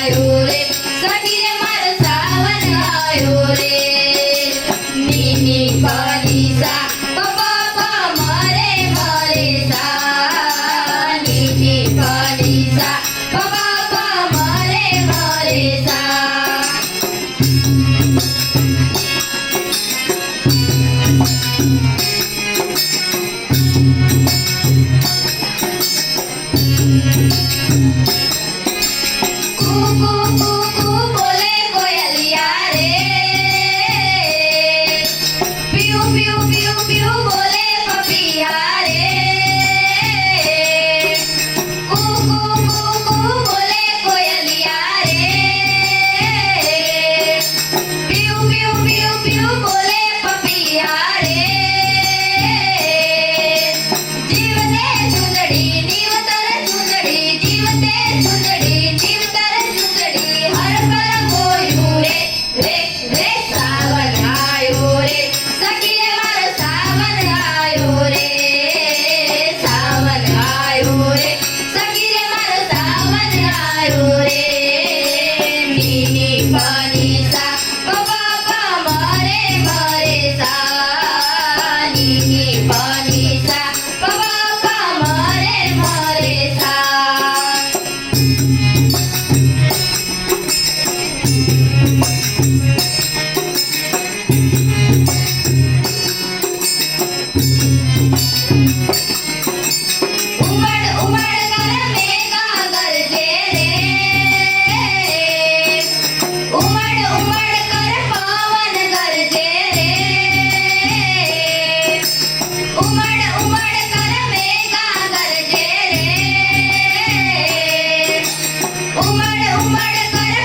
आयो रे सखी रे मारो सावन आयो रे नी पानी सा पपा मरे मरे सा नी पानी सा पपा मरे मरे सा बोले कोयलिया रे पियू पियू पियू पियू बोले पपिया रे बोले कोयलिया रे पियू पियू पियू पियू बोले पपिया रे जीवते सुंदड़ी जीवतर सुंदड़ी जीवते सुंदड़ी जीवतर सुंदड़ी हर पल कोयू रे रे रे सावन आयो रे सखी रे मारो सावन आयो रे सावन आयो रे सखी रे मारो सावन आयो रे नी पानी सा पपा मरे मरे सा नी पानी सा पपा मरे मरे सा उमड़ उमड़ कर मेघा गरजे रे उमड़ उमड़ कर पावन गरजे रे उमड़ उमड़ कर मेघा गरजे रे उमड़ उमड़ कर